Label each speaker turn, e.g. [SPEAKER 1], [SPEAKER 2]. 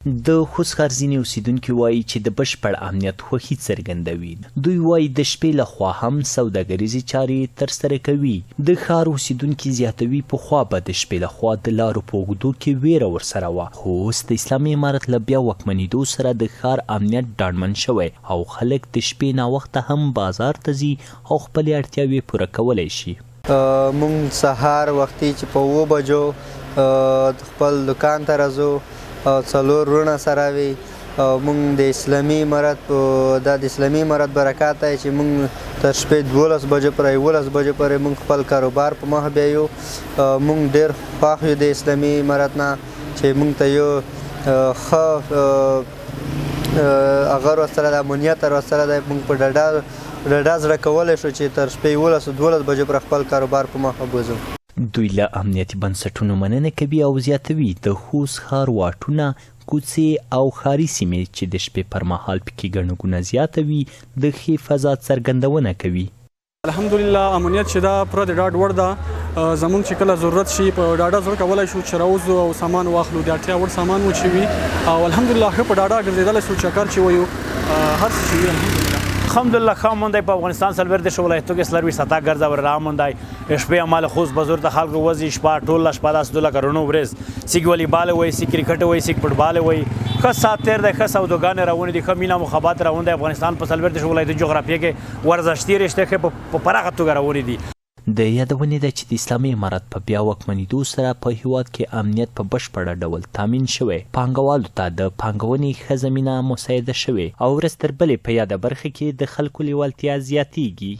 [SPEAKER 1] د خوست ښار ځینې اوسېدونکي وایي چې د بشپړ امنیت خوښي څرګندوي. دوی وایي د شپې لخوا هم سوداګریزې چارې ترسره کوي. د ښار اوسېدونکي زیاتوي پخوا به د شپې لخوا د لارو په اوږدو کې ویره ورسره وه، خو اوس د اسلامي امارت له بیا واکمنېدو سره د ښار امنیت ډاډمن شوی او خلک د شپې ناوخته هم بازار ته ځي او خپلې اړتیاوې پوره کولی شي.
[SPEAKER 2] مونږ سهار وختي چې په 7 بجو خپل دکان ته راځو او 4 وروڼه سره وي. مونږ د اسلامي امارت د اسلامي امارت برکته چې مونږ تر شپې 12 بجې پورې 11 بجې پورې مونږ خپل کاروبار په مخ بیایو. مونږ ډېر خوښ یو د اسلامي امارت نه چې مونږ ته یو ښه هغه راوستلی دی، امنیت راوستلی دی. مونږ په ډاډه زړه کولی شو چې تر شپې 11-12 بجې پورې خپل کاروبار په مخ وبوځو.
[SPEAKER 1] دوی له امنیتي بنسټونو مننه کوي او زیاتوي د خوست ښار واټونه، کوڅې او ښاري سیمې چې د شپې پر مهال پکې ګڼه ګوڼه زیاته وي د ښې فضا څرګندونه کوي.
[SPEAKER 3] الحمدلله امنیت چې دا پوره د ډاډ وړ ده. زمونږ چې کله ضرورت شي په ډاډه زړه کولی شو چې راوځو او سامان واخلو، د اړتیا وړ سامان مو چې وي او الحمدلله ښه په ډاډه ګرځېدلی شو چې کار چې ویو هر څه چې وي
[SPEAKER 4] الحمدلله ښه موندی. په افغانستان څلوېښت ولایتو کې څلرویشت سطح ګرځه را موندی. شپې هماله خوست بزرګ د خلکو وځي شپه ټوله شپه داسې 2 لکه رڼو ورځ سیک والیبال وایي، سیک کرکټ وایي، سیک فوټبال وایي. ښه ساعت تېر دی، ښه سوداګانې روانې دي، ښه مینا مخابات روان دی. افغانستان په 40 ولایتو جغرافیه کې ورزشتي رشتې ښې په پراخه توګه روانې دي.
[SPEAKER 1] د یادونې ده چې د اسلامي امارت په بیا واکمنېدو سره په هیواد کې امنیت په بشپړه ډول تامین شوی، پانګوالو ته د پانګونې ښه زمینه مساعده شوې او ورځ تر بلې په یاده برخه کې د خلکو لیوالتیا زیاتیږي.